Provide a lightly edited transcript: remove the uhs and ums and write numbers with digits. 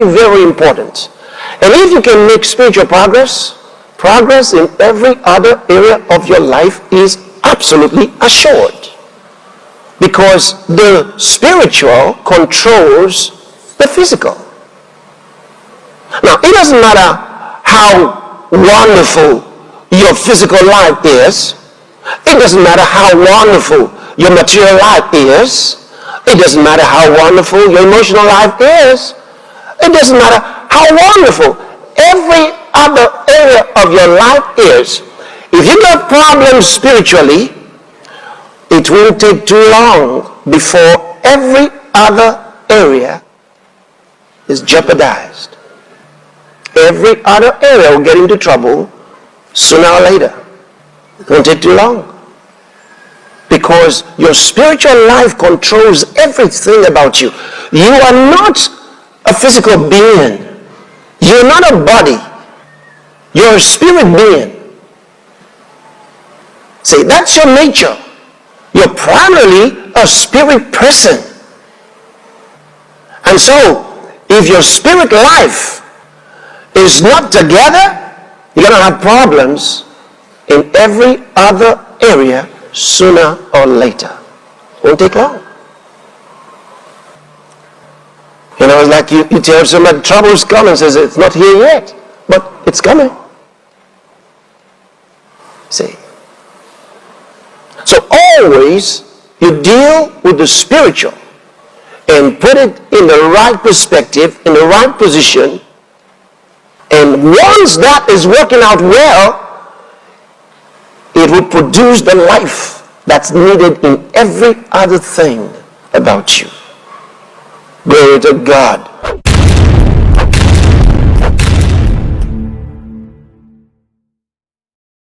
very important. And if you can make spiritual progress in every other area of your life is absolutely assured. Because the spiritual controls the physical. Now, it doesn't matter how wonderful your physical life is. It doesn't matter how wonderful your material life is. It doesn't matter how wonderful your emotional life is. It doesn't matter how wonderful every other area of your life is. If you got problems spiritually, it won't take too long before every other area is jeopardized. Every other area will get into trouble sooner or later. It won't take too long. Because your spiritual life controls everything about you. You are not a physical being. You're not a body. You're a spirit being. See, that's your nature. You're primarily a spirit person. And so, if your spirit life is not together, you're going to have problems in every other area sooner or later. It won't take long. You know, it's like you tell somebody trouble's coming, says it's not here yet, but it's coming. See? So always you deal with the spiritual and put it in the right perspective, in the right position. And once that is working out well, it will produce the life that's needed in every other thing about you. Glory to God.